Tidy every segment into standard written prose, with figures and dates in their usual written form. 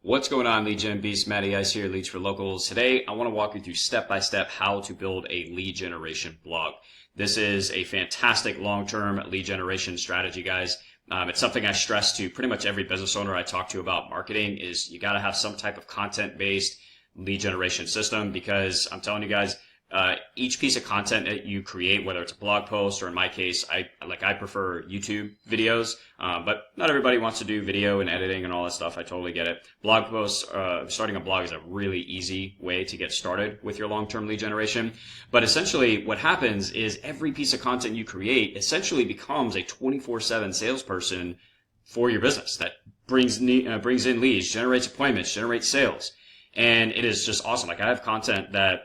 What's going on, lead gen beast? Matty Ice here, Leads for Locals. Today, I want to walk you through step-by-step how to build a lead generation blog. This is a fantastic long-term lead generation strategy, guys. It's something I stress to pretty much every business owner I talk to about marketing is you got to have some type of content-based lead generation system, because I'm telling you guys, each piece of content that you create, whether it's a blog post or in my case, I prefer YouTube videos, but not everybody wants to do video and editing and all that stuff. I totally get it. Blog posts, starting a blog is a really easy way to get started with your long-term lead generation. But essentially what happens is every piece of content you create essentially becomes a 24/7 salesperson for your business that brings in leads, generates appointments, generates sales. And it is just awesome. Like, I have content that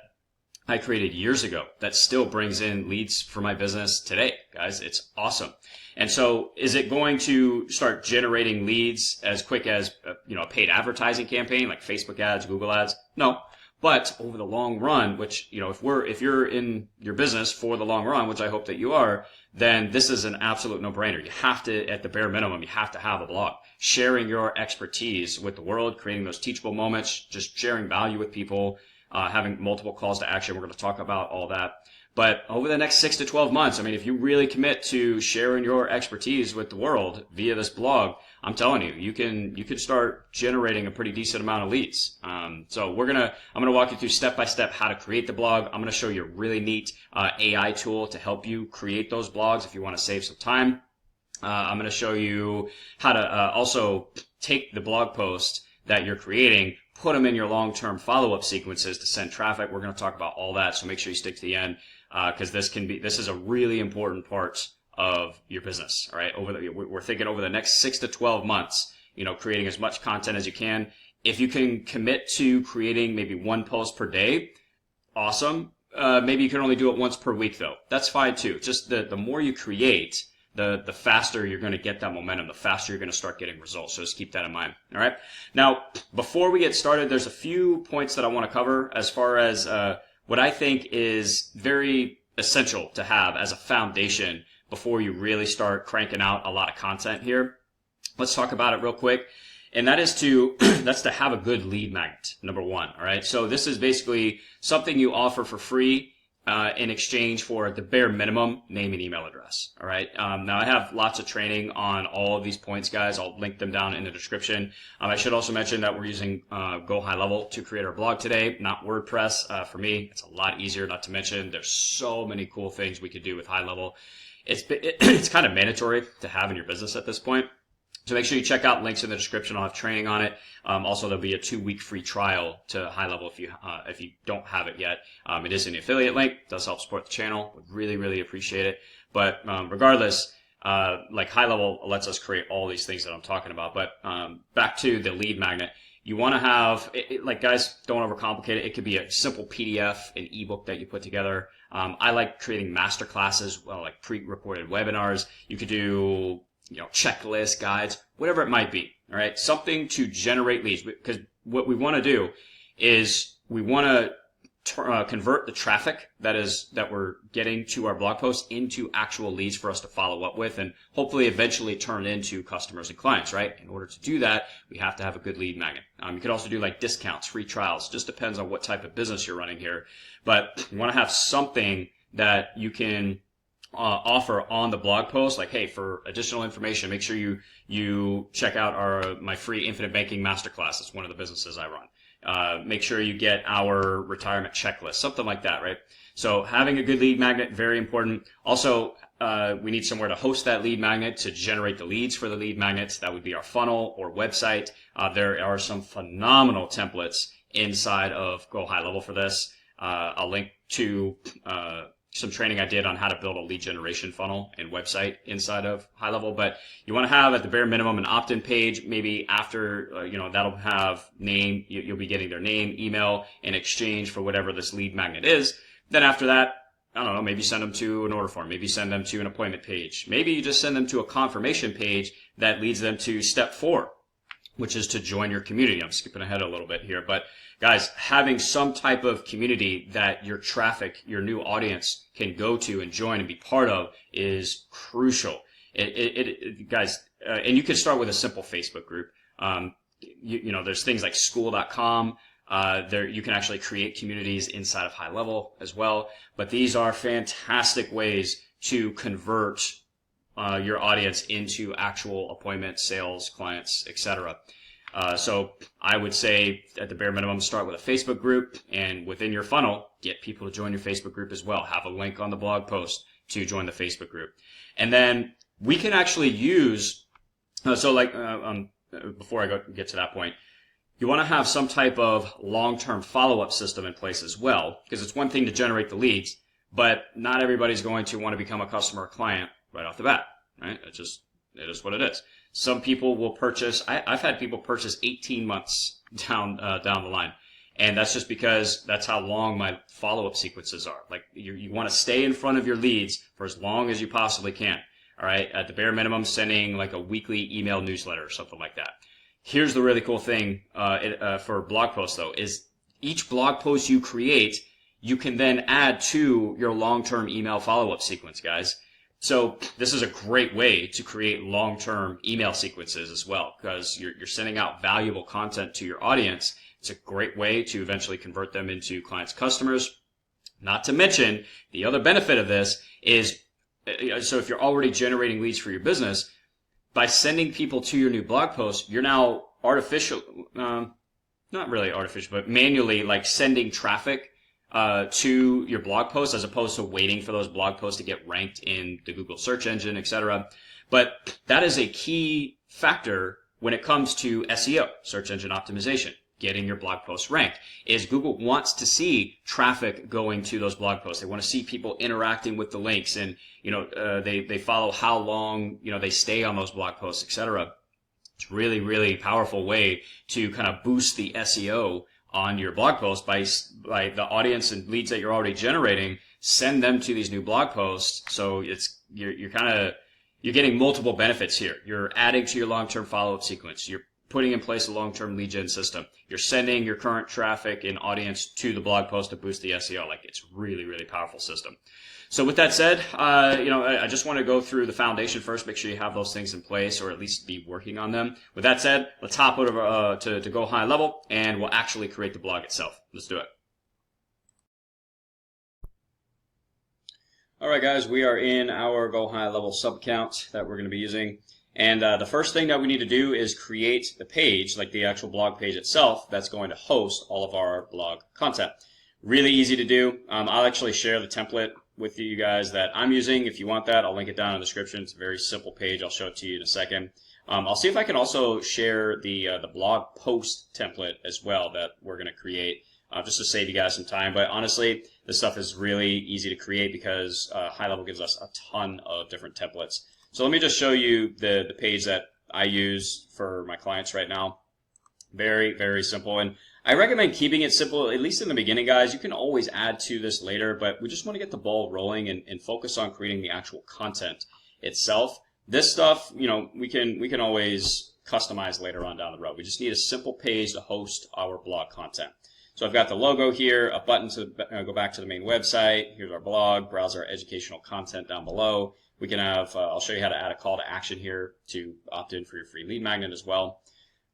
I created years ago that still brings in leads for my business today, guys. It's awesome. And so is it going to start generating leads as quick as, a paid advertising campaign like Facebook ads, Google ads? No. But over the long run, which, if you're in your business for the long run, which I hope that you are, then this is an absolute no-brainer. You have to, at the bare minimum, you have to have a blog. Sharing your expertise with the world, creating those teachable moments, just sharing value with people, having multiple calls to action. We're going to talk about all that. But over the next 6 to 12 months, if you really commit to sharing your expertise with the world via this blog, I'm telling you, you can start generating a pretty decent amount of leads. So I'm going to walk you through step by step how to create the blog. I'm going to show you a really neat AI tool to help you create those blogs if you want to save some time. I'm going to show you how to also take the blog post that you're creating, put them in your long-term follow-up sequences to send traffic. We're going to talk about all that, so make sure you stick to the end, because this is a really important part of your business. All right, we're thinking over the next 6 to 12 months, creating as much content as you can. If you can commit to creating maybe one post per day, awesome. Maybe you can only do it once per week, though. That's fine too. Just the more you create, the faster you're going to get that momentum, the faster you're going to start getting results. So just keep that in mind. All right. Now, before we get started, there's a few points that I want to cover as far as what I think is very essential to have as a foundation before you really start cranking out a lot of content here. Let's talk about it real quick. And that is that's to have a good lead magnet, number one. All right. So this is basically something you offer for free in exchange for the bare minimum name and email address. All right. Now I have lots of training on all of these points, guys. I'll link them down in the description. I should also mention that we're using GoHighLevel to create our blog today, not WordPress. For me, it's a lot easier. Not to mention, there's so many cool things we could do with HighLevel. It's kind of mandatory to have in your business at this point. So make sure you check out links in the description. I'll have training on it. Also, there'll be a 2-week free trial to HighLevel if you don't have it yet. It is in the affiliate link. It does help support the channel. Would really, really appreciate it. But regardless, like HighLevel lets us create all these things that I'm talking about. But back to the lead magnet. You want to have, guys, don't overcomplicate it. It could be a simple PDF, an ebook that you put together. I like creating masterclasses, like pre-recorded webinars. You could do checklists, guides, whatever it might be. All right. Something to generate leads, because what we want to do is we want to convert the traffic that we're getting to our blog posts into actual leads for us to follow up with and hopefully eventually turn into customers and clients, right? In order to do that, we have to have a good lead magnet. You could also do like discounts, free trials, just depends on what type of business you're running here. But you want to have something that you can offer on the blog post, like, hey, for additional information, make sure you check out my free infinite banking masterclass. It's one of the businesses I run. Make sure you get our retirement checklist, something like that, right? So having a good lead magnet, very important. Also, we need somewhere to host that lead magnet to generate the leads for the lead magnets. That would be our funnel or website. There are some phenomenal templates inside of GoHighLevel for this. I'll link to some training I did on how to build a lead generation funnel and website inside of HighLevel. But you want to have at the bare minimum an opt-in page. Maybe after, that'll have name. You'll be getting their name, email in exchange for whatever this lead magnet is. Then after that, I don't know, maybe send them to an order form. Maybe send them to an appointment page. Maybe you just send them to a confirmation page that leads them to step 4, which is to join your community. I'm skipping ahead a little bit here, but guys, having some type of community that your traffic, your new audience can go to and join and be part of is crucial. Guys, and you can start with a simple Facebook group. there's things like school.com. There you can actually create communities inside of High Level as well. But these are fantastic ways to convert your audience into actual appointments, sales, clients, etc. So I would say at the bare minimum, start with a Facebook group, and within your funnel, get people to join your Facebook group as well. Have a link on the blog post to join the Facebook group. And then we can actually use, before I get to that point, you want to have some type of long-term follow-up system in place as well, because it's one thing to generate the leads, but not everybody's going to want to become a customer or client right off the bat, right? It is what it is. Some people will purchase. I've had people purchase 18 months down the line, and that's just because that's how long my follow-up sequences are. Like you want to stay in front of your leads for as long as you possibly can. All right, at the bare minimum, sending like a weekly email newsletter or something like that. Here's the really cool thing for blog posts, though, is each blog post you create, you can then add to your long-term email follow-up sequence, guys. So this is a great way to create long-term email sequences as well, because you're sending out valuable content to your audience. It's a great way to eventually convert them into clients, customers. Not to mention, the other benefit of this is, so if you're already generating leads for your business, by sending people to your new blog post, you're now not really artificial, but manually like sending traffic to your blog post, as opposed to waiting for those blog posts to get ranked in the Google search engine, etc. But that is a key factor when it comes to SEO, search engine optimization, getting your blog posts ranked, is Google wants to see traffic going to those blog posts. They want to see people interacting with the links, and they follow how long they stay on those blog posts, etc. It's really, really powerful way to kind of boost the SEO on your blog post by the audience and leads that you're already generating. Send them to these new blog posts. So you're getting multiple benefits here. You're adding to your long-term follow-up sequence. You're putting in place a long-term lead gen system. You're sending your current traffic and audience to the blog post to boost the SEO. Like, it's really, really powerful system. So with that said, I just want to go through the foundation first, make sure you have those things in place, or at least be working on them. With that said, let's hop over to Go High Level, and we'll actually create the blog itself. Let's do it. All right, guys, we are in our Go High Level sub account that we're going to be using. And the first thing that we need to do is create the page, like the actual blog page itself, that's going to host all of our blog content. Really easy to do. I'll actually share the template with you guys that I'm using. If you want that, I'll link it down in the description. It's a very simple page. I'll show it to you in a second. I'll see if I can also share the blog post template as well that we're going to create, just to save you guys some time. But honestly, this stuff is really easy to create because High Level gives us a ton of different templates. So let me just show you the page that I use for my clients right now. Very, very simple. And I recommend keeping it simple, at least in the beginning, guys. You can always add to this later, but we just want to get the ball rolling and focus on creating the actual content itself. This stuff, we can always customize later on down the road. We just need a simple page to host our blog content. So I've got the logo here, a button to go back to the main website. Here's our blog, browse our educational content down below. We can have, I'll show you how to add a call to action here to opt in for your free lead magnet as well.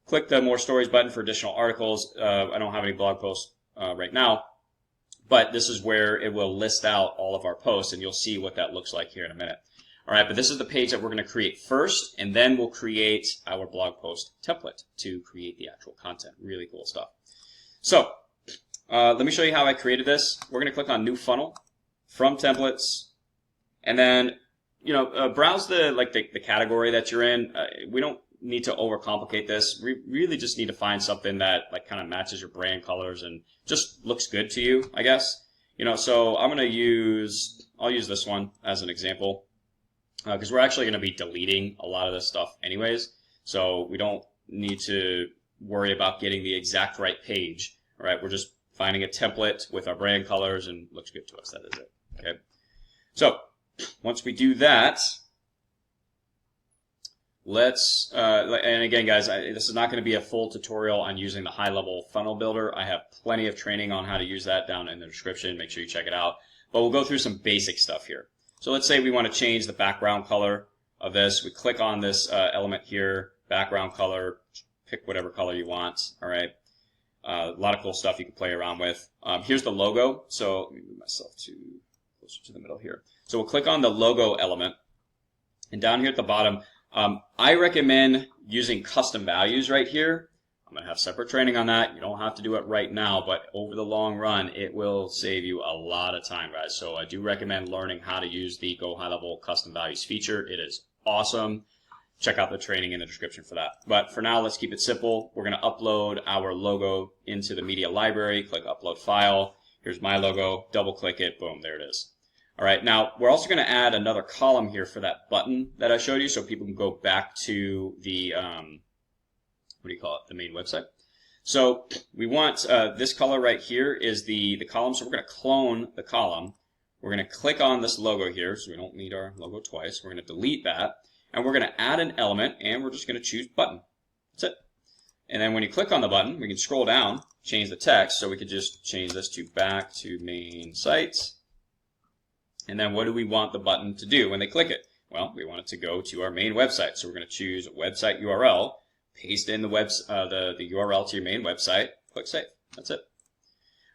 Click the More Stories button for additional articles. I don't have any blog posts right now, but this is where it will list out all of our posts, and you'll see what that looks like here in a minute. All right, but this is the page that we're going to create first, and then we'll create our blog post template to create the actual content. Really cool stuff. So let me show you how I created this. We're going to click on New Funnel, From Templates, and then browse the category that you're in. We don't need to overcomplicate this. We really just need to find something that kind of matches your brand colors and just looks good to you, I guess. So I'll use this one as an example because we're actually going to be deleting a lot of this stuff anyways. So we don't need to worry about getting the exact right page. All right, we're just finding a template with our brand colors and looks good to us. That is it. Okay. So once we do that, let's, and again, guys, this is not going to be a full tutorial on using the High Level Funnel Builder. I have plenty of training on how to use that down in the description. Make sure you check it out. But we'll go through some basic stuff here. So let's say we want to change the background color of this. We click on this element here, background color, pick whatever color you want. All right. A lot of cool stuff you can play around with. Here's the logo. So let me move myself closer to the middle here. So we'll click on the logo element. And down here at the bottom, I recommend using custom values right here. I'm going to have separate training on that. You don't have to do it right now, but over the long run, it will save you a lot of time, guys. So I do recommend learning how to use the GoHighLevel custom values feature. It is awesome. Check out the training in the description for that. But for now, let's keep it simple. We're going to upload our logo into the media library. Click Upload File. Here's my logo. Double click it. Boom, there it is. All right, now we're also going to add another column here for that button that I showed you so people can go back to the, the main website. So we want this color right here is the column. So we're going to clone the column. We're going to click on this logo here, so we don't need our logo twice. We're going to delete that, and we're going to add an element, and we're just going to choose button. That's it. And then when you click on the button, we can scroll down, change the text. So we could just change this to back to main site. And then what do we want the button to do when they click it? Well, we want it to go to our main website. So we're going to choose website URL, paste in the URL to your main website, click save. That's it.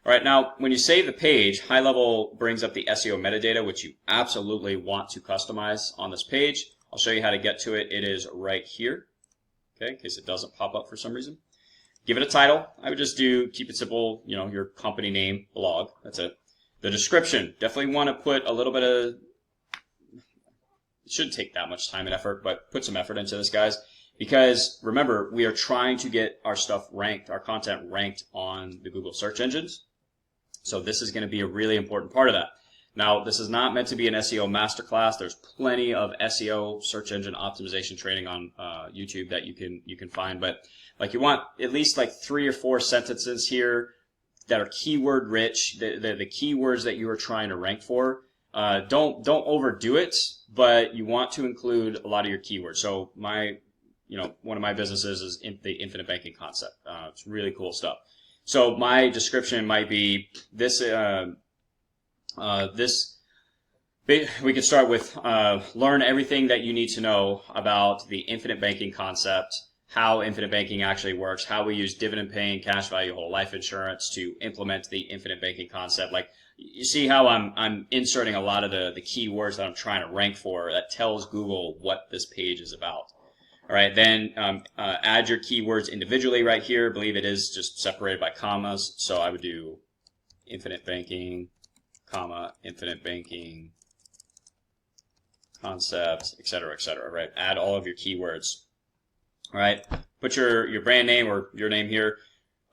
All right, now when you save the page, GoHighLevel brings up the SEO metadata, which you absolutely want to customize on this page. I'll show you how to get to it. It is right here, okay, in case it doesn't pop up for some reason. Give it a title. I would just keep it simple, your company name, blog. That's it. The description, definitely want to put a little bit of, it shouldn't take that much time and effort, but put some effort into this, guys. Because remember, we are trying to get our stuff ranked, our content ranked on the Google search engines. So this is going to be a really important part of that. Now, this is not meant to be an SEO masterclass. There's plenty of SEO search engine optimization training on YouTube that you can find, but like you want at least like 3 or 4 sentences here that are keyword rich, the keywords that you are trying to rank for. Don't overdo it, but you want to include a lot of your keywords. So one of my businesses is the infinite banking concept. It's really cool stuff. So my description might be this. We could start with learn everything that you need to know about the infinite banking concept, how infinite banking actually works, how we use dividend paying cash value whole life insurance to implement the infinite banking concept. Like you see how I'm inserting a lot of the keywords that I'm trying to rank for that tells Google what this page is about. All right, then add your keywords individually right here. I believe it is just separated by commas. So I would do infinite banking, comma, infinite banking concept, et cetera, right? Add all of your keywords. All right, put your brand name or your name here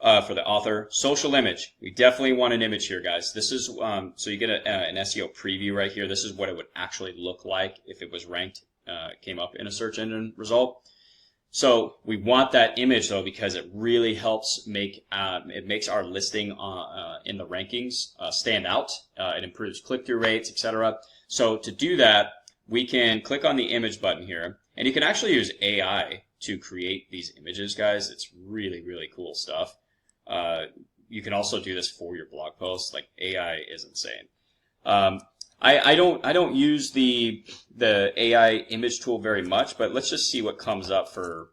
for the author. Social image. We definitely want an image here, guys. This is so you get an SEO preview right here. This is what it would actually look like if it was ranked, came up in a search engine result. So we want that image though because it really helps make it makes our listing in the rankings stand out. It improves click-through rates, etc. So to do that, we can click on the image button here, and you can actually use AI to create these images, guys. It's really, really cool stuff. You can also do this for your blog posts. Like AI is insane. I don't use the AI image tool very much, but let's just see what comes up for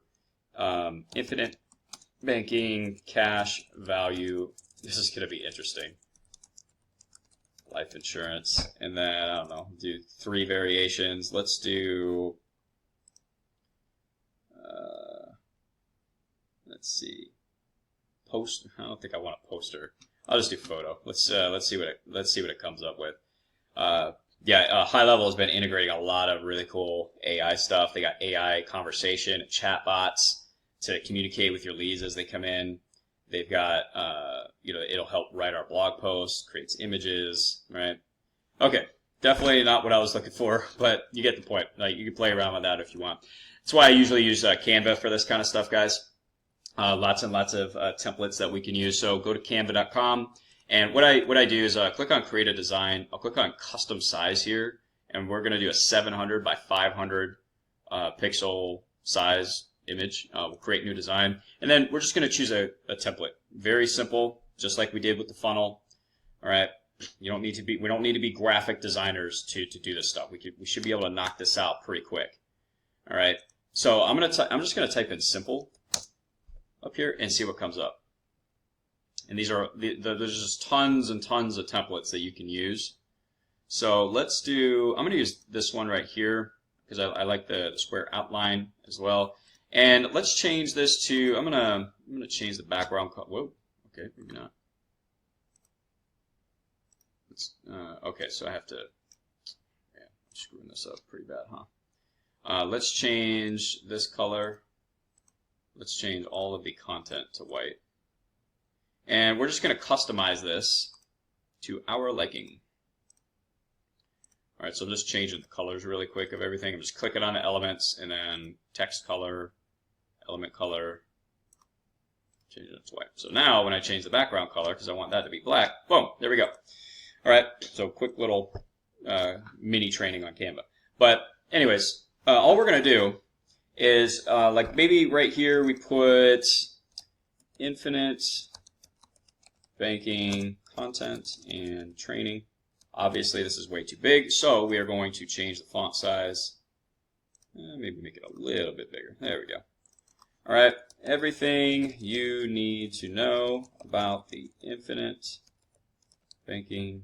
infinite banking cash value. This is going to be interesting. Life insurance, and then I don't know, do 3 variations. Let's do. Let's see. Post. I don't think I want a poster. I'll just do photo. Let's see what it comes up with. GoHighLevel has been integrating a lot of really cool AI stuff. They got AI conversation and chat bots to communicate with your leads as they come in. They've got it'll help write our blog posts, creates images, right? Okay, definitely not what I was looking for, but you get the point. Like you can play around with that if you want. That's why I usually use Canva for this kind of stuff, guys. Lots and lots of templates that we can use. So go to canva.com, and what I do is click on create a design. I'll click on custom size here, and we're going to do a 700 by 500 pixel size image. We'll create new design, and then we're just going to choose a template. Very simple, just like we did with the funnel. All right, we don't need to be graphic designers to do this stuff. We should be able to knock this out pretty quick. All right, so I'm just going to type in simple. up here and see what comes up. And these are there's just tons and tons of templates that you can use. So let's do, I'm going to use this one right here because I like the square outline as well. And let's change this to, I'm gonna change the background color. Whoa, okay, maybe not. Okay, so I have to, yeah, I'm screwing this up pretty bad, huh? Let's change this color. Let's change all of the content to white. And we're just going to customize this to our liking. All right, so I'm just changing the colors really quick of everything. I'm just clicking on the elements and then text color, element color, change it to white. So now when I change the background color, because I want that to be black, boom, there we go. All right, so quick little mini training on Canva. But anyways, all we're going to do is like maybe right here we put infinite banking content and training. Obviously this is way too big, so we are going to change the font size. Maybe make it a little bit bigger. There we go. All right, everything you need to know about the infinite banking.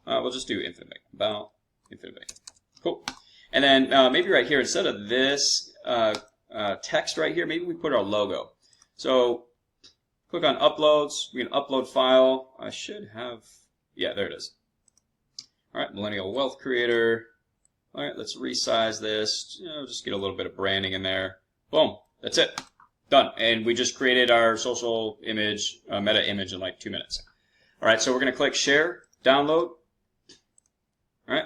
We'll just do infinite banking. About infinite banking. Cool. And then maybe right here, instead of this text right here, maybe we put our logo. So click on uploads. We can upload file. I should have, yeah, there it is. All right, Millennial Wealth Creator. All right, let's resize this. Just get a little bit of branding in there. Boom, that's it. Done. And we just created our social image, meta image in like 2 minutes. All right, so we're going to click Share, Download. All right,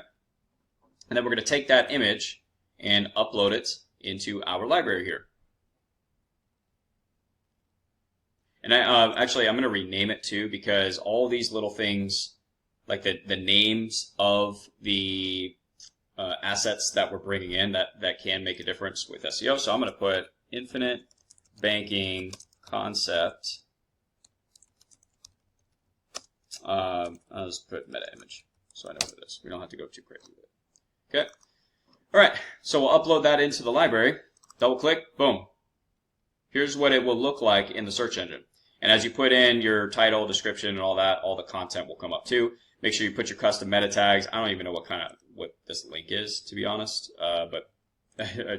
and then we're going to take that image and upload it into our library here. And actually, I'm going to rename it too, because all these little things, like the names of the assets that we're bringing in, that can make a difference with SEO. So I'm going to put infinite banking concept. I'll just put meta image so I know what it is. We don't have to go too crazy with it. Okay. All right. So we'll upload that into the library. Double click. Boom. Here's what it will look like in the search engine. And as you put in your title, description, and all that, all the content will come up too. Make sure you put your custom meta tags. I don't even know what this link is, to be honest. But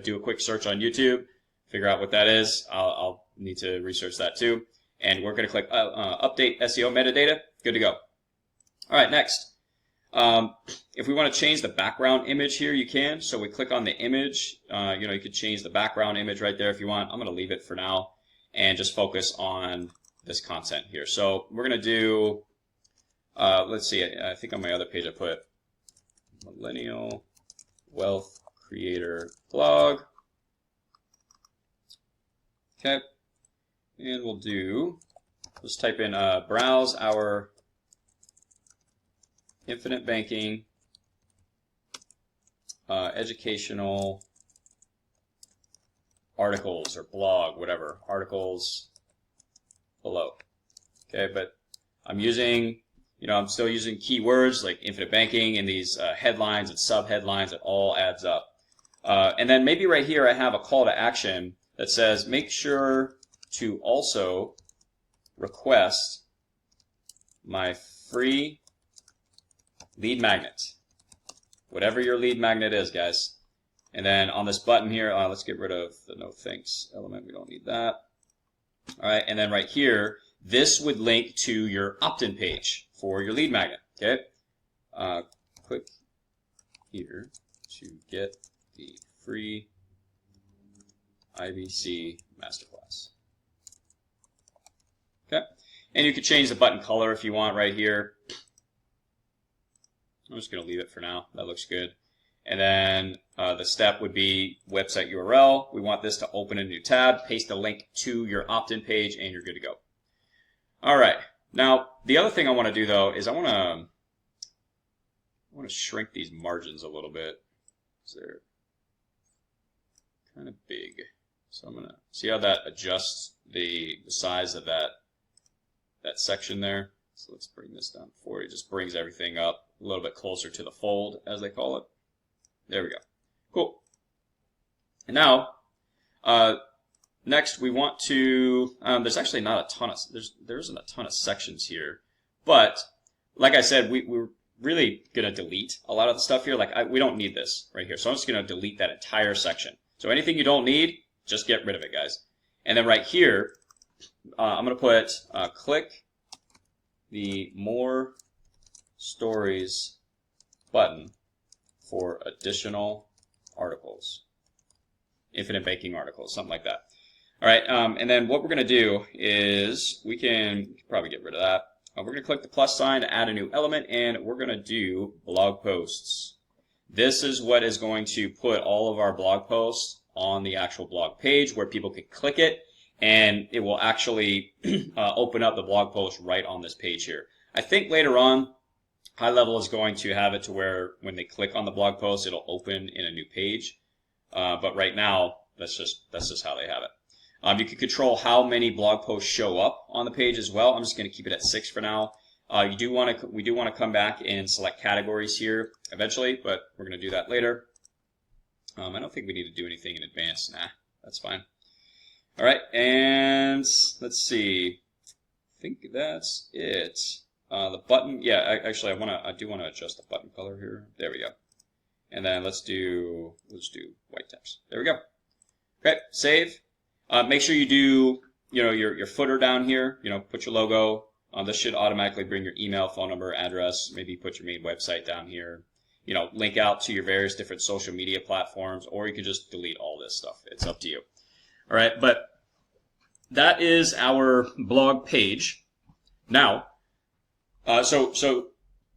do a quick search on YouTube, figure out what that is. I'll need to research that too. And we're going to click update SEO metadata. Good to go. All right, next. If we want to change the background image here, you can. So we click on the image. You could change the background image right there if you want. I'm going to leave it for now and just focus on this content here. So we're going to do, let's see, I think on my other page I put Millennial Wealth Creator Blog. Okay. And we'll do, let's type in browse our infinite banking educational articles or blog, whatever, articles below. Okay, but I'm using, I'm still using keywords like infinite banking and these headlines and sub-headlines. It all adds up. And then maybe right here I have a call to action that says make sure to also request my free lead magnet. Whatever your lead magnet is, guys. And then on this button here, let's get rid of the no thanks element. We don't need that. All right, and then right here, this would link to your opt-in page for your lead magnet. Okay, click here to get the free IBC masterclass. Okay, and you could change the button color if you want right here. I'm just going to leave it for now. That looks good. And then the step would be website URL. We want this to open a new tab, paste the link to your opt-in page, and you're good to go. All right. Now, the other thing I want to do, though, is I want to shrink these margins a little bit. They're kind of big. So I'm going to see how that adjusts the size of that section there. So let's bring this down to 40. It just brings everything up a little bit closer to the fold, as they call it. There we go. Cool. And now, next we want to, there's actually not a ton of, there isn't a ton of sections here, but like I said, we're really going to delete a lot of the stuff here. Like we don't need this right here. So I'm just going to delete that entire section. So anything you don't need, just get rid of it, guys. And then right here, I'm going to put click the More Stories button for additional articles, infinite banking articles, something like that. All right, and then what we're going to do is we can probably get rid of that. We're going to click the plus sign to add a new element, and we're going to do blog posts. This is what is going to put all of our blog posts on the actual blog page where people can click it, and it will actually open up the blog post right on this page here. I think later on, GoHighLevel is going to have it to where when they click on the blog post, it'll open in a new page. But right now, that's just how they have it. You can control how many blog posts show up on the page as well. I'm just going to keep it at 6 for now. We do want to come back and select categories here eventually, but we're going to do that later. I don't think we need to do anything in advance. Nah, that's fine. All right, and let's see. I think that's it. The button, yeah, actually, I do want to adjust the button color here. There we go. And then let's do white text. There we go. Okay, save. Make sure you do, your footer down here. Put your logo. This should automatically bring your email, phone number, address. Maybe put your main website down here. Link out to your various different social media platforms, or you could just delete all this stuff. It's up to you. All right, but that is our blog page. Now, so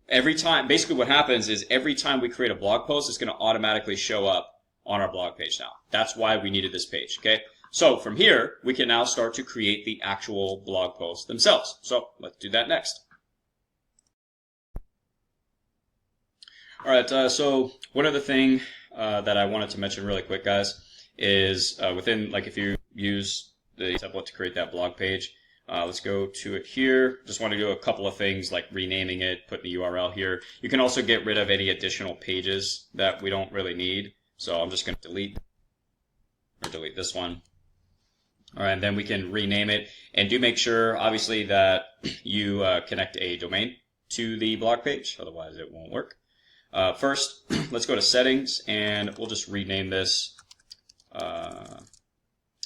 every time, basically what happens is every time we create a blog post, it's going to automatically show up on our blog page now. That's why we needed this page, okay? So from here, we can now start to create the actual blog posts themselves. So let's do that next. All right, so one other thing that I wanted to mention really quick, guys, is within, like if you use the template to create that blog page, let's go to it here. Just want to do a couple of things like renaming it, putting the URL here. You can also get rid of any additional pages that we don't really need. So I'm just going to delete this one. All right, and then we can rename it, and do make sure, obviously, that you connect a domain to the blog page. Otherwise, it won't work. First, let's go to settings, and we'll just rename this, I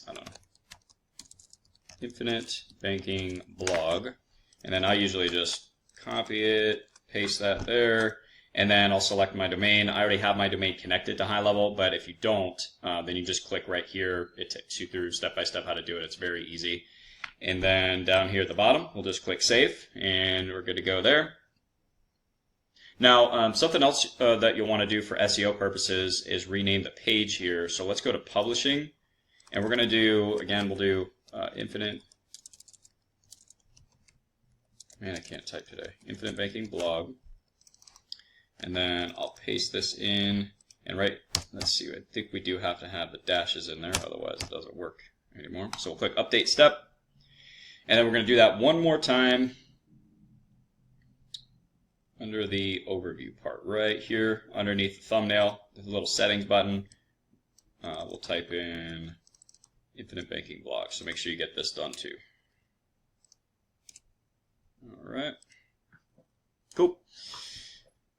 don't know, Infinite Banking Blog. And then I usually just copy it, paste that there, and then I'll select my domain. I already have my domain connected to GoHighLevel, but if you don't, then you just click right here. It takes you through step-by-step how to do it. It's very easy. And then down here at the bottom, we'll just click Save, and we're good to go there. Now, something else that you'll want to do for SEO purposes is rename the page here. So let's go to Publishing, and we're going to do, again, we'll do Infinite, man, I can't type today, Infinite Banking Blog. And then I'll paste this in, and let's see, I think we do have to have the dashes in there, otherwise it doesn't work anymore. So we'll click Update Step, and then we're going to do that one more time under the overview part right here, underneath the thumbnail, the little settings button. We'll type in Infinite Banking Blog, so make sure you get this done too. All right, cool.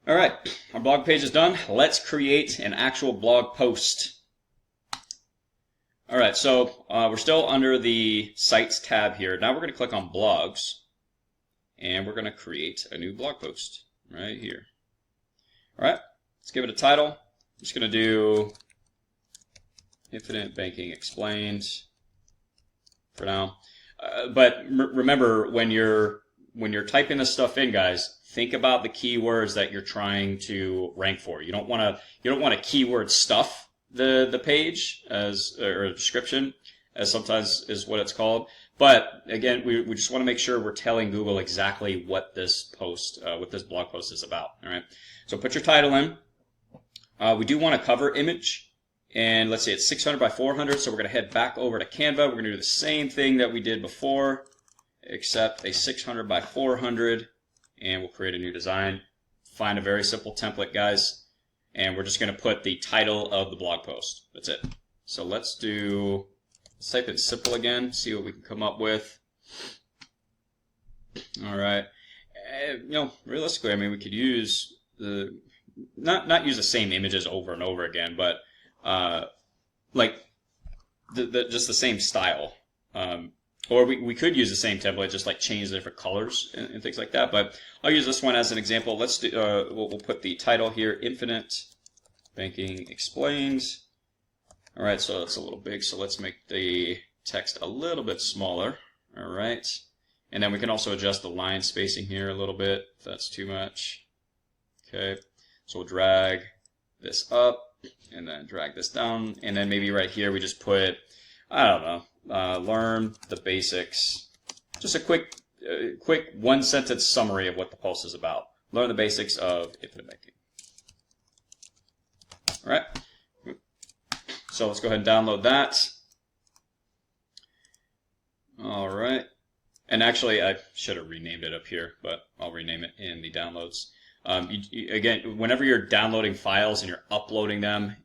All right, our blog page is done. Let's create an actual blog post. All right, so we're still under the Sites tab here. Now we're going to click on Blogs, and we're going to create a new blog post right here. All right, let's give it a title. I'm just going to do Infinite Banking Explained for now. But remember, when you're typing this stuff in, guys, think about the keywords that you're trying to rank for. You don't want to keyword stuff the page or a description, as sometimes is what it's called. But again, we just want to make sure we're telling Google exactly what this blog post is about. All right. So put your title in. We do want a cover image, and let's say it's 600 by 400. So we're going to head back over to Canva. We're going to do the same thing that we did before, except a 600 by 400, and we'll create a new design. Find a very simple template, guys, and we're just going to put the title of the blog post. That's it. So let's do Let's type in simple again, see what we can come up with. All right. Realistically, I mean, we could use the not use the same images over and over again, but like just the same style. Or we could use the same template, just like change the different colors and things like that. But I'll use this one as an example. Let's do. We'll put the title here: Infinite Banking Explained. All right, so it's a little big, so let's make the text a little bit smaller. All right, and then we can also adjust the line spacing here a little bit if that's too much. Okay, so we'll drag this up and then drag this down, and then maybe right here we just put, I don't know, learn the basics. Just a quick one-sentence summary of what the post is about. Learn the basics of infinite banking. All right. So let's go ahead and download that. All right. And actually, I should have renamed it up here, but I'll rename it in the downloads. Again, whenever you're downloading files and you're uploading them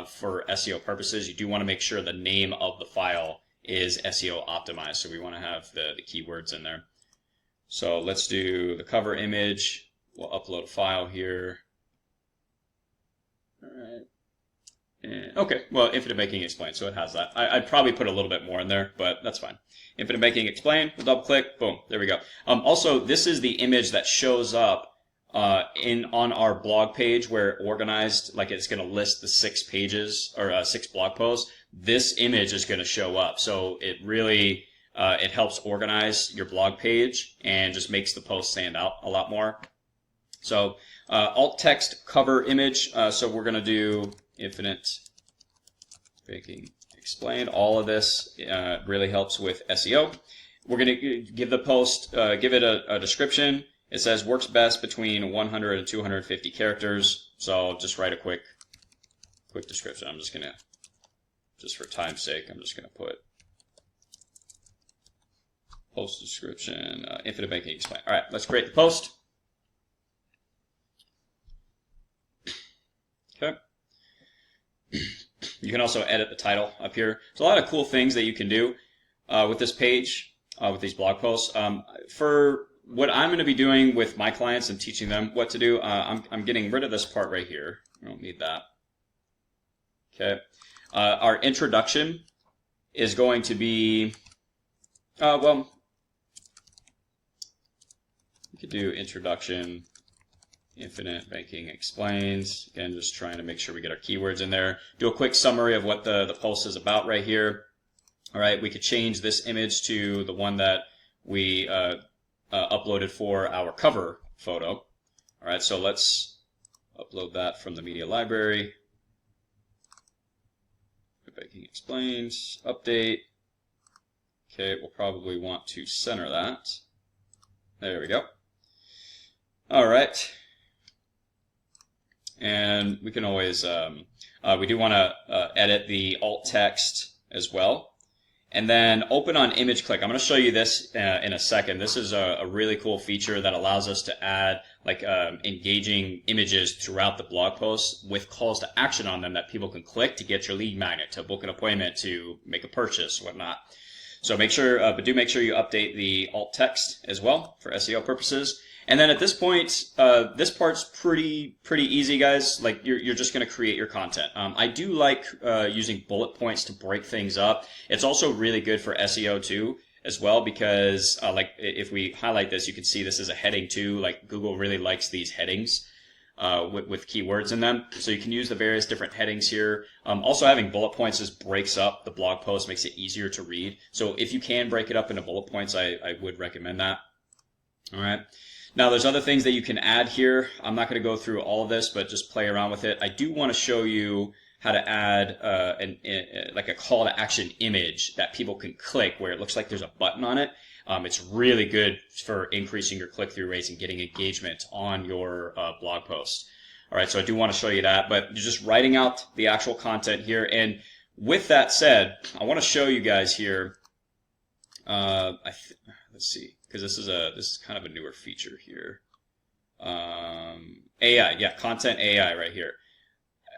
for SEO purposes, you do want to make sure the name of the file is SEO optimized. So we want to have the keywords in there. So let's do the cover image. We'll upload a file here. All right. Okay, well, Infinite Banking Explained, so it has that. I'd probably put a little bit more in there, but that's fine. Infinite Banking Explained, we'll double click, boom, there we go. Also, this is the image that shows up on our blog page where it organized, like it's going to list the 6 pages or 6 blog posts. This image is going to show up, so it really it helps organize your blog page and just makes the post stand out a lot more. So alt text cover image, so we're going to do Infinite Banking Explained. All of this really helps with SEO. We're going to give the post, give it a description. It says works best between 100 and 250 characters. So I'll just write a quick description. I'm just going to, just for time's sake, I'm just going to put post description, Infinite Banking Explained. All right, let's create the post. Okay. You can also edit the title up here. There's a lot of cool things that you can do with this page, with these blog posts. For what I'm going to be doing with my clients and teaching them what to do, I'm getting rid of this part right here. I don't need that. Okay. Our introduction is going to be, well, we could do introduction. Infinite Banking Explained. Again, just trying to make sure we get our keywords in there. Do a quick summary of what the post is about right here. All right, we could change this image to the one that we uploaded for our cover photo. All right, so let's upload that from the media library. Banking Explained, update. Okay, we'll probably want to center that. There we go. All right. And we can always, we do want to edit the alt text as well. And then open on image click. I'm going to show you this in a second. This is a really cool feature that allows us to add like engaging images throughout the blog posts with calls to action on them that people can click to get your lead magnet, to book an appointment, to make a purchase, whatnot. So make sure, but do make sure you update the alt text as well for SEO purposes. And then at this point, this part's pretty easy, guys. Like you're just going to create your content. I do like using bullet points to break things up. It's also really good for SEO too, as well, because like if we highlight this, you can see this is a heading too. Like Google really likes these headings with keywords in them. So you can use the various different headings here. Also having bullet points just breaks up the blog post, makes it easier to read. So if you can break it up into bullet points, I would recommend that. All right. Now, there's other things that you can add here. I'm not going to go through all of this, but just play around with it. I do want to show you how to add like a call to action image that people can click where it looks like there's a button on it. It's really good for increasing your click-through rates and getting engagement on your blog post. All right, so I do want to show you that, but you're just writing out the actual content here. And with that said, I want to show you guys here. Let's see. Because this is kind of a newer feature here. AI, yeah, content AI right here.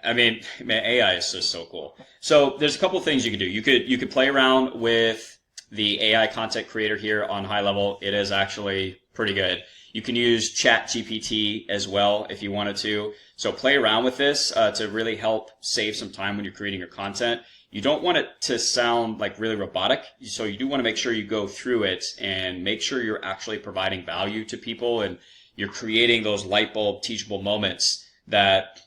I mean, man, AI is just so cool. So there's a couple things you can do. You could play around with the AI content creator here on High Level. It is actually pretty good. You can use Chat GPT as well if you wanted to. So play around with this to really help save some time when you're creating your content. You don't want it to sound like really robotic, so you do want to make sure you go through it and make sure you're actually providing value to people and you're creating those light bulb teachable moments that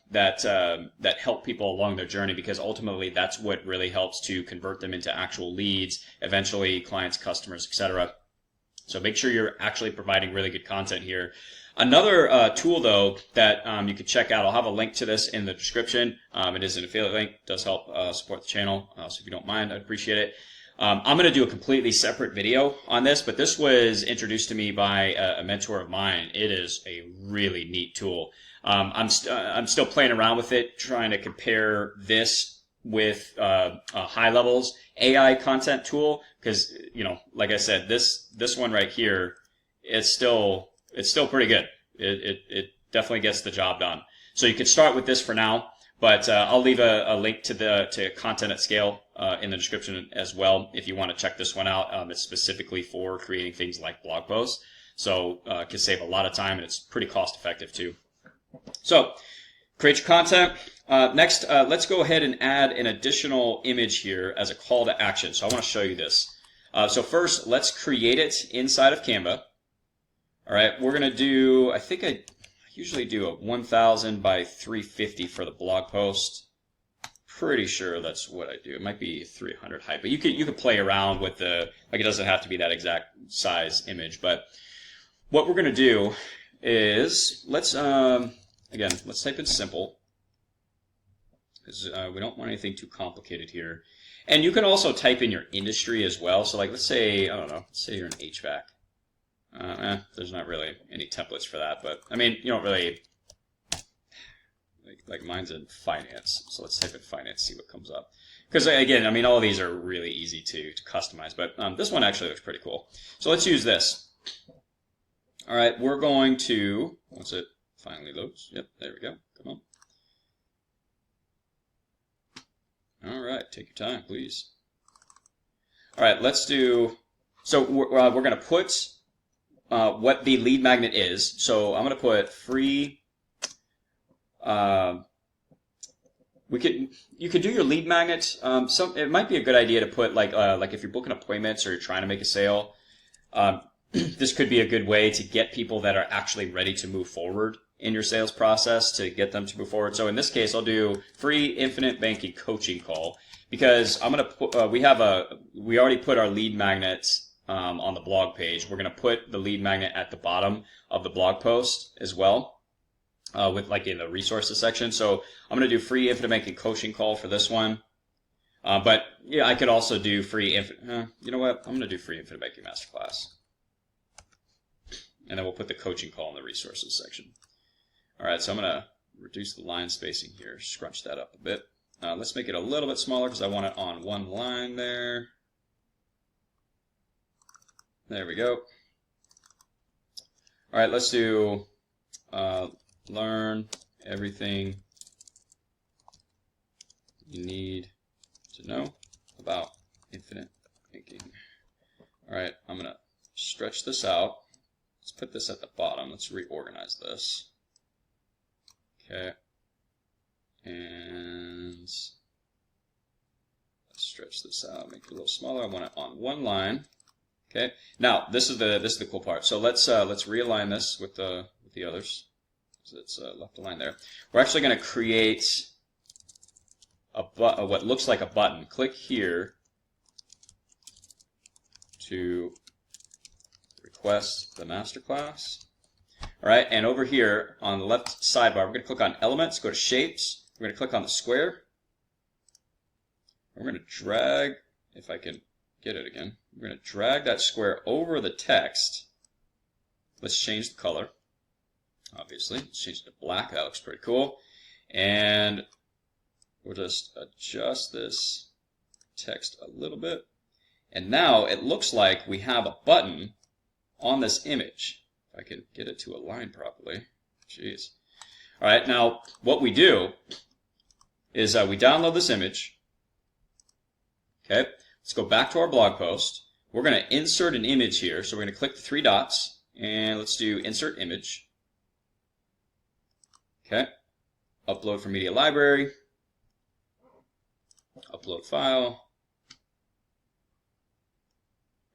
help people along their journey, because ultimately that's what really helps to convert them into actual leads, eventually clients, customers, etc. So make sure you're actually providing really good content here. Another tool, though, that you can check out, I'll have a link to this in the description. It is an affiliate link. It does help support the channel, so if you don't mind, I'd appreciate it. I'm going to do a completely separate video on this, but this was introduced to me by a mentor of mine. It is a really neat tool. I'm still playing around with it, trying to compare this with High Level's AI content tool, because like I said, this one right here, it's still pretty good. It definitely gets the job done. So you could start with this for now, but I'll leave a link to Content at Scale in the description as well if you want to check this one out. It's specifically for creating things like blog posts, so it can save a lot of time and it's pretty cost effective too. So create your content. Next, let's go ahead and add an additional image here as a call to action. So I want to show you this. So first, let's create it inside of Canva. All right, we're going to do, I think I usually do a 1000 by 350 for the blog post. Pretty sure that's what I do. It might be 300 height, but you could play around with it doesn't have to be that exact size image. But what we're going to do is let's type in simple, because we don't want anything too complicated here. And you can also type in your industry as well. So let's say, I don't know, let's say you're in HVAC. There's not really any templates for that, but I mean, you don't really, like mine's in finance. So let's type in finance, see what comes up. Because again, I mean, all of these are really easy to customize, but this one actually looks pretty cool. So let's use this. All right, we're going to, once it finally loads, yep, there we go, come on. All right, take your time, please. All right, let's do, so we're going to put what the lead magnet is. So I'm going to put free, you could do your lead magnet. It might be a good idea to put like if you're booking appointments or you're trying to make a sale, this could be a good way to get people that are actually ready to move forward in your sales process, to get them to move forward. So in this case, I'll do free infinite banking coaching call, because I'm going to put, we already put our lead magnets on the blog page. We're going to put the lead magnet at the bottom of the blog post as well, with in the resources section. So I'm going to do free infinite banking coaching call for this one. But yeah, I could also do free you know what? I'm going to do free infinite banking masterclass. And then we'll put the coaching call in the resources section. All right, so I'm going to reduce the line spacing here, scrunch that up a bit. Let's make it a little bit smaller because I want it on one line there. There we go. All right, let's do learn everything you need to know about infinite banking. All right, I'm going to stretch this out. Let's put this at the bottom. Let's reorganize this. Okay. And let's stretch this out, make it a little smaller. I want it on one line. Okay. Now this is the cool part. So let's realign this with the others. So it's left align there. We're actually going to create what looks like a button. Click here to request the masterclass. All right, and over here on the left sidebar, we're going to click on Elements, go to Shapes. We're going to click on the square. We're going to drag, if I can get it again, we're going to drag that square over the text. Let's change the color, obviously. Let's change it to black. That looks pretty cool. And we'll just adjust this text a little bit. And now it looks like we have a button on this image. If I can get it to align properly. Jeez. All right, now what we do is we download this image. Okay, let's go back to our blog post. We're going to insert an image here. So we're going to click the three dots and let's do insert image. Okay, upload from media library, upload file.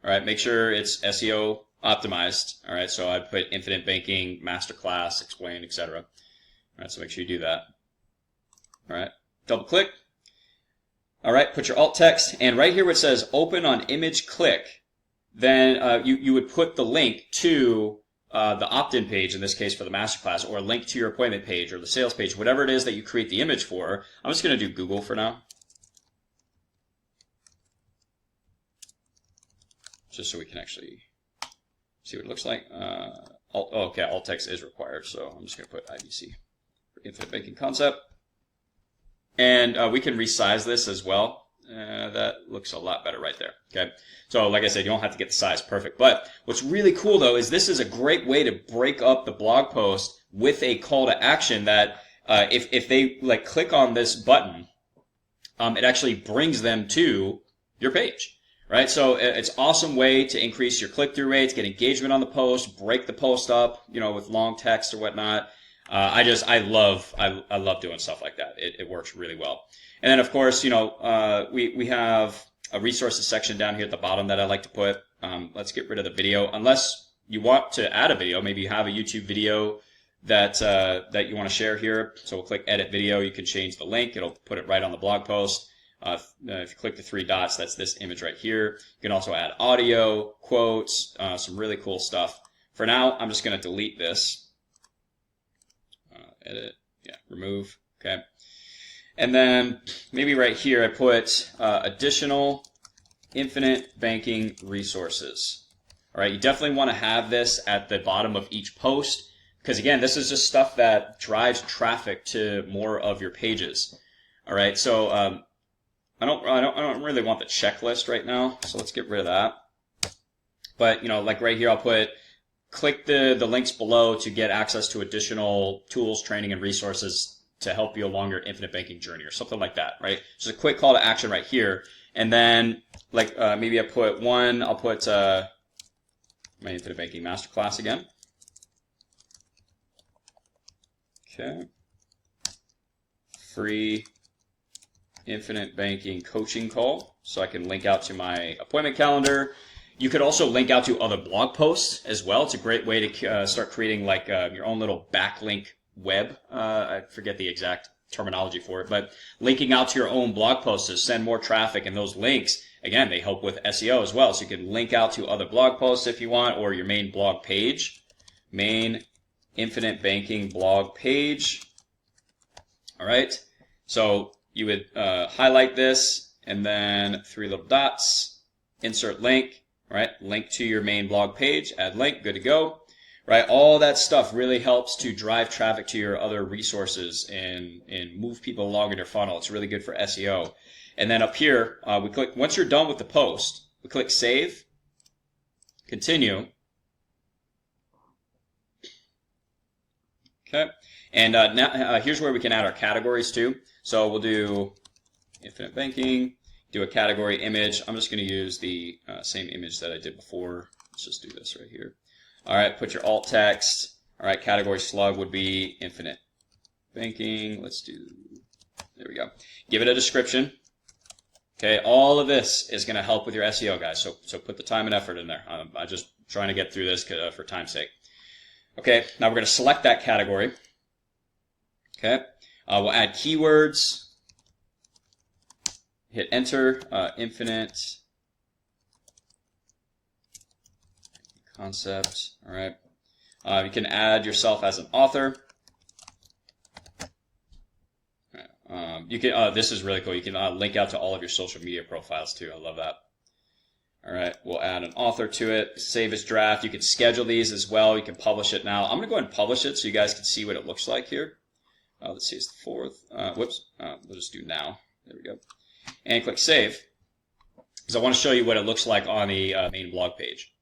All right, make sure it's SEO optimized. All right, so I put infinite banking, masterclass, explain, etc. All right, so make sure you do that. All right, double click. All right, put your alt text, and right here where it says open on image click, then you would put the link to the opt-in page, in this case for the masterclass, or a link to your appointment page or the sales page, whatever it is that you create the image for. I'm just going to do Google for now, just so we can actually see what it looks like. Okay, alt text is required, so I'm just going to put IBC for infinite banking concept. And we can resize this as well. That looks a lot better right there. Okay, so like I said, you don't have to get the size perfect. But what's really cool though is this is a great way to break up the blog post with a call to action that if they like click on this button, it actually brings them to your page. Right, so it's an awesome way to increase your click-through rates, get engagement on the post, break the post up, with long text or whatnot. I love doing stuff like that. It works really well. And then of course, we have a resources section down here at the bottom that I like to put. Let's get rid of the video, unless you want to add a video. Maybe you have a YouTube video that you want to share here. So we'll click edit video. You can change the link. It'll put it right on the blog post. If you click the three dots, that's this image right here. You can also add audio, quotes, some really cool stuff. For now, I'm just going to delete this. Edit, remove, okay. And then maybe right here I put additional infinite banking resources. All right, you definitely want to have this at the bottom of each post because again, this is just stuff that drives traffic to more of your pages. All right, so I don't really want the checklist right now, so let's get rid of that. But like right here, I'll put click the links below to get access to additional tools, training, and resources to help you along your infinite banking journey or something like that, right? Just a quick call to action right here. And then like maybe I'll put my infinite banking masterclass again. Okay. Free infinite banking coaching call. So I can link out to my appointment calendar. You could also link out to other blog posts as well. It's a great way to start creating like your own little backlink web. I forget the exact terminology for it, but linking out to your own blog posts to send more traffic, and those links, again, they help with SEO as well. So you can link out to other blog posts if you want, or your main blog page, main infinite banking blog page. All right. So you would highlight this and then three little dots, insert link. Right, link to your main blog page, add link, good to go. Right, all that stuff really helps to drive traffic to your other resources and move people along in your funnel. It's really good for SEO. And then up here, we click, once you're done with the post, we click save, continue. Okay, and now here's where we can add our categories too. So we'll do infinite banking. Do a category image. I'm just going to use the same image that I did before. Let's just do this right here. All right, put your alt text. All right, category slug would be infinite banking. Let's do, there we go. Give it a description. Okay, all of this is going to help with your SEO, guys. So put the time and effort in there. I'm just trying to get through this for time's sake. Okay, now we're going to select that category. Okay, we'll add keywords. Hit enter, infinite concept. All right. You can add yourself as an author. You can. This is really cool. You can link out to all of your social media profiles too. I love that. All right. We'll add an author to it. Save as draft. You can schedule these as well. You can publish it now. I'm going to go ahead and publish it so you guys can see what it looks like here. Let's see. It's the 4th. Whoops. We'll just do now. There we go. And click save, because I want to show you what it looks like on the main blog page.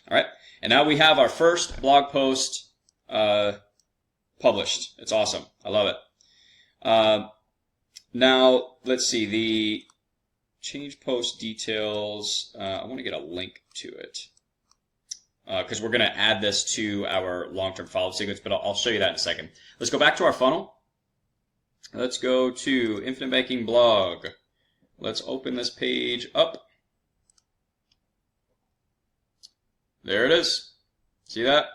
All right, and now we have our first blog post published. It's awesome. I love it. Now, let's see, the change post details, I want to get a link to it because we're going to add this to our long-term follow-up sequence, but I'll show you that in a second. Let's go back to our funnel. Let's go to Infinite Banking Blog. Let's open this page up. There it is. See that?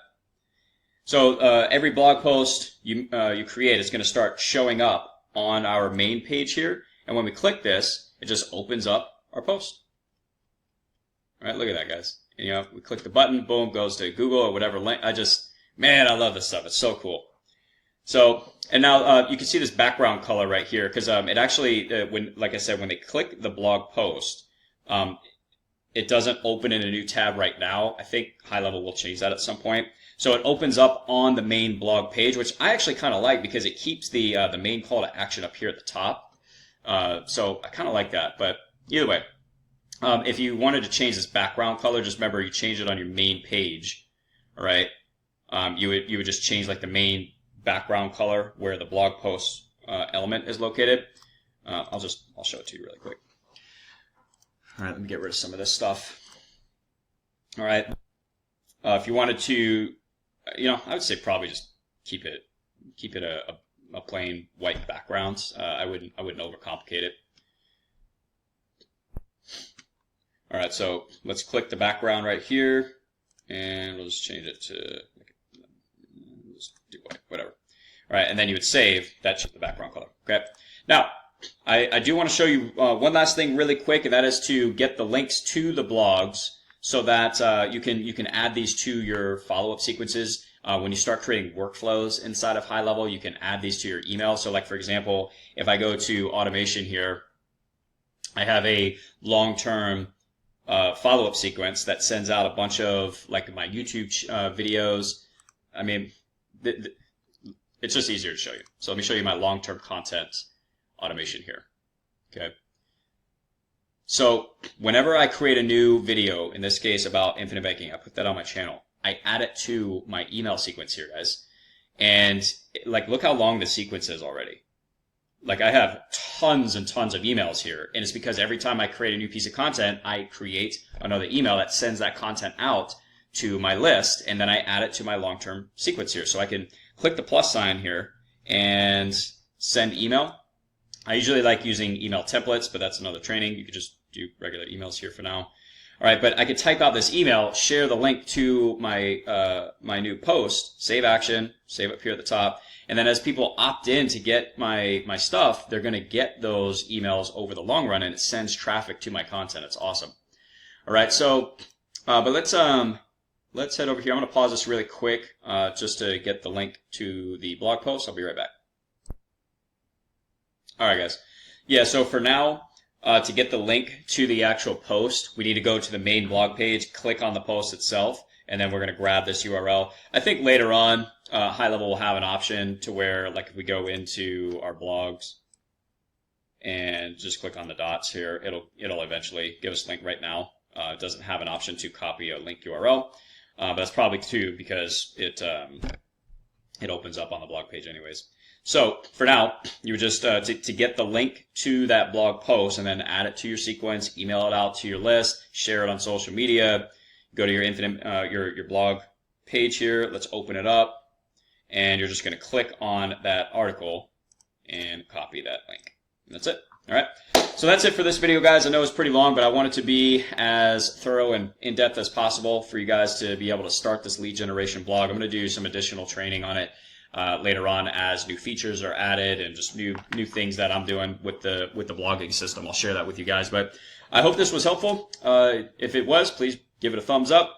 So every blog post you create is going to start showing up on our main page here. And when we click this, it just opens up our post. All right, look at that, guys. And, we click the button, boom, goes to Google or whatever link. Man, I love this stuff. It's so cool. So, and now you can see this background color right here because it actually, like I said, when they click the blog post, it doesn't open in a new tab right now. I think GoHighLevel will change that at some point. So it opens up on the main blog page, which I actually kind of like because it keeps the main call to action up here at the top. So I kind of like that. But either way, if you wanted to change this background color, just remember you change it on your main page. All right, you would just change like the main background color where the blog post element is located. I'll show it to you really quick. All right, let me get rid of some of this stuff. All right, if you wanted to, I would say probably just keep it a plain white background. I wouldn't overcomplicate it. All right, so let's click the background right here, and we'll just change it to just do white, whatever. All right, and then you would save that the background color. Okay. Now, I do want to show you one last thing really quick, and that is to get the links to the blogs so that you can add these to your follow-up sequences. When you start creating workflows inside of GoHighLevel, you can add these to your email. So like, for example, if I go to automation here, I have a long-term follow-up sequence that sends out a bunch of like my YouTube videos. I mean, it's just easier to show you. So let me show you my long-term content automation here. Okay. So whenever I create a new video, in this case about infinite banking, I put that on my channel. I add it to my email sequence here, guys. And like, look how long the sequence is already. Like, I have tons and tons of emails here. And it's because every time I create a new piece of content, I create another email that sends that content out to my list. And then I add it to my long-term sequence here. So I can click the plus sign here and send email. I usually like using email templates, but that's another training. You could just do regular emails here for now. All right, but I could type out this email, share the link to my my new post, save action, save up here at the top, and then as people opt in to get my stuff, they're going to get those emails over the long run, and it sends traffic to my content. It's awesome. All right, so but let's head over here. I'm going to pause this really quick just to get the link to the blog post. I'll be right back. All right, guys. Yeah, so for now, to get the link to the actual post, we need to go to the main blog page, click on the post itself, and then we're going to grab this URL. I think later on, GoHighLevel will have an option to where, like, if we go into our blogs and just click on the dots here, it'll eventually give us a link. Right now. It doesn't have an option to copy a link URL, but that's probably too because it opens up on the blog page anyways. So for now, you would just to get the link to that blog post and then add it to your sequence, email it out to your list, share it on social media, go to your your blog page here. Let's open it up, and you're just going to click on that article and copy that link. And that's it. All right. So that's it for this video, guys. I know it's pretty long, but I want it to be as thorough and in-depth as possible for you guys to be able to start this lead generation blog. I'm going to do some additional training on it later on as new features are added and just new things that I'm doing with the blogging system. I'll share that with you guys. But I hope this was helpful. If it was, please give it a thumbs up.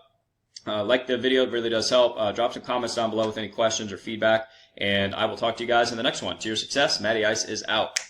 Like the video, it really does help. Drop some comments down below with any questions or feedback, and I will talk to you guys in the next one. To your success, Matty Ice is out.